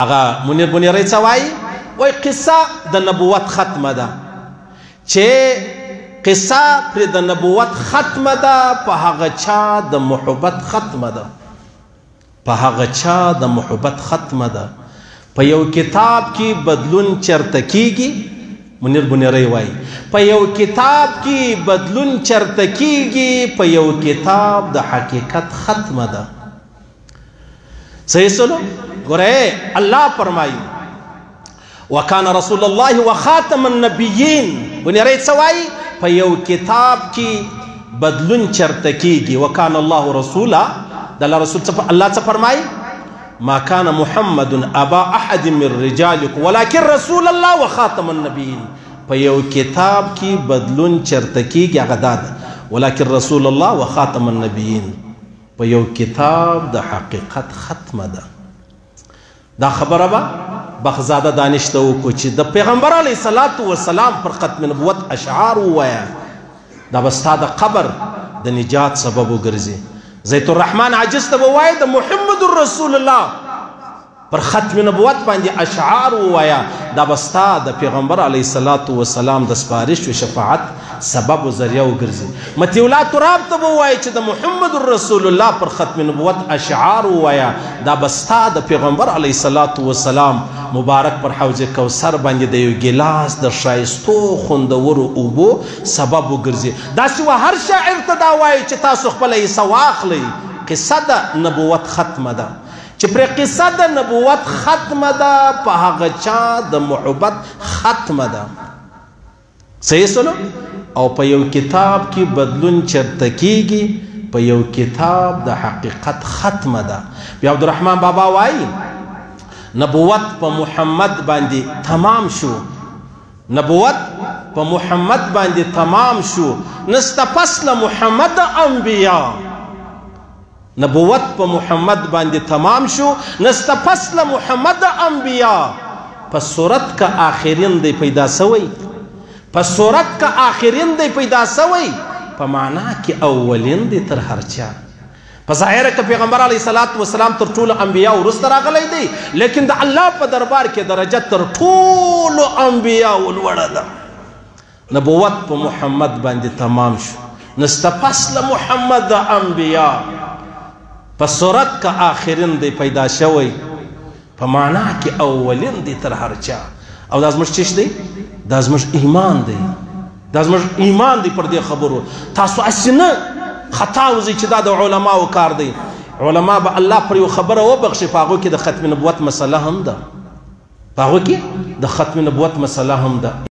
اغا منیر بنیری څه وایي وای قصه د نبوت ختمه ده چې قصه پر د نبوت ختمه ده په هغه چا د محبت ختمه ده په هغه چا د محبت ختمه ده په یو کتاب کې بدلون چرته کیږي منیر بنیری وایي په یو کتاب کې بدلون چرته کیږي په یو کتاب د حقیقت ختمه ده صحیح سنو گورے اللہ فرمائی وکان رسول اللہ وخاتم النبیین بنیری سوائی پا یو کتاب کی بدلن چرتکیگی وکان اللہ رسولا دلہ رسول اللہ سے فرمائی ما کان محمد ابا احد من رجالک ولیکن رسول اللہ وخاتم النبیین پا یو کتاب کی بدلن چرتکیگی اغداد ولیکن رسول اللہ وخاتم النبیین پا یو کتاب دا حقیقت ختم دا دا خبره با بخزاده دانشته وکړو چې د پیغمبر علیه الصلاة والسلام پر ختم نبوت اشعار ووایه دا به ستا د قبر د نجات سبب وګرځي زیت الرحمن عاجز ته به ووایه د محمد رسول الله پر ختم نبوت باندې اشعار ووایه دا به ستا د پیغمبر علیه الصلاة والسلام د سپارش و شفاعت سبب و ذریعہ وګرځي متی الله تراب ته به ووایي چې د محمد رسول الله پر ختم نبوت اشعار ووایه دا به ستا د پیغمبر علیه الصلاة والسلام مبارک پر حوض کوثر باندې د یو ګیلاس د ښایستو خوندورو اوبو سبب وګرځي داسې و هر شاعر ته دا وایي چې تاسو خپله حصه واخلئ قصه د نبوت ختمه ده چې پرې قصه د نبوت ختمه ده په هغه چا د محبت ختمه ده صحیح سنو او په یو کتاب کې بدلون چرته کیږي په یو کتاب د حقیقت ختمه ده بیا عبدالرحمن بابا وایي نبوت په محمد باندې تمام شو نبوت په محمد باندې تمام شو نسته پس له محمد انبیا نبوت په محمد باندې تمام شو نسته پس له محمد انبیا په صورت کا آخرین دی پیدا سوی په صورت کا آخرین دی پیدا سوی په معنا کې اولین دی تر هر چا په ظاهر کې پیغمبر علیه الصلاة والسلام تر ټولو انبیا وروسته راغلی دی لیکن د الله په دربار کې درجه تر ټولو انبیا لوړه ده نبوت په محمد باندې تمام شو نسته پس له محمد انبیا په صورت کا آخرین دی پیدا شوی په معنا کې اولین دی تر هر چا او دا زموږ چش دی دا زموږ ایمان دی دا زموږ ایمان دی پر دې خبرو تاسو اسې نه خطا وځئ چې دا د علماو کار دی علما به الله پر یو خبره وبخښي په هغو کې د ختم نبوت مسله هم ده په هغو کې د ختم نبوت مسله هم ده